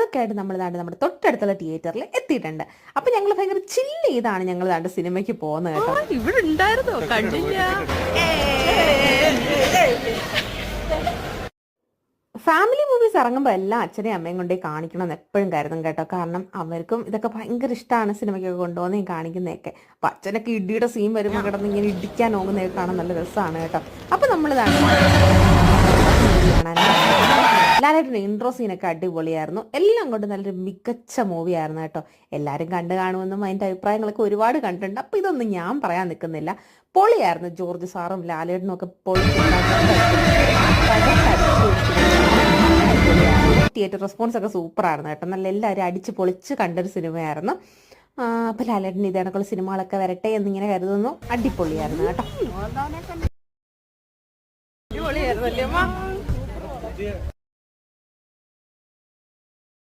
അതൊക്കെ ആയിട്ട് നമ്മൾ നമ്മുടെ തൊട്ടടുത്തുള്ള തിയേറ്ററിൽ എത്തിയിട്ടുണ്ട്. അപ്പൊ ഞങ്ങൾ ഭയങ്കര ചില്ല് ചെയ്താണ് ഞങ്ങൾ സിനിമയ്ക്ക് പോകുന്നത് കേട്ടോ. ഇവിടെ ഉണ്ടായിരുന്നോ? കണ്ടില്ല. ഫാമിലി മൂവീസ് ഇറങ്ങുമ്പോൾ എല്ലാം അച്ഛനെയും അമ്മയും കൊണ്ടേ കാണിക്കണം എന്ന് എപ്പോഴും കരുതും കേട്ടോ. കാരണം അവർക്കും ഇതൊക്കെ ഭയങ്കര ഇഷ്ടമാണ്, സിനിമയ്ക്കൊക്കെ കൊണ്ടുപോകുന്നതും കാണിക്കുന്നതൊക്കെ. അപ്പം അച്ഛനൊക്കെ ഇടിയുടെ സീൻ വരുമ്പോൾ കിടന്ന് ഇങ്ങനെ ഇടിക്കാൻ നോക്കുന്നതൊക്കെ കാണാൻ നല്ല രസമാണ് കേട്ടോ. അപ്പം നമ്മളിതാണ് ലാലേട്ടൻ്റെ ഇൻട്രോ സീനൊക്കെ അടിപൊളിയായിരുന്നു. എല്ലാം കൊണ്ട് നല്ലൊരു മികച്ച മൂവിയായിരുന്നു കേട്ടോ. എല്ലാവരും കണ്ടു കാണുമെന്നും അതിൻ്റെ അഭിപ്രായങ്ങളൊക്കെ ഒരുപാട് കണ്ടിട്ടുണ്ട്. അപ്പം ഇതൊന്നും ഞാൻ പറയാൻ നിൽക്കുന്നില്ല. പൊളിയായിരുന്നു. ജോർജ് സാറും ലാലേട്ടനും ഒക്കെ തിയേറ്റർ റെസ്പോൺസ് ഒക്കെ സൂപ്പറായിരുന്നു കേട്ടോ. നല്ല എല്ലാവരും അടിച്ച് പൊളിച്ച് കണ്ടൊരു സിനിമയായിരുന്നു. അപ്പം ലാലേട്ടൻ ഇതേക്കുള്ള സിനിമകളൊക്കെ വരട്ടെ എന്നിങ്ങനെ കരുതുന്നു. അടിപൊളിയായിരുന്നു കേട്ടോ.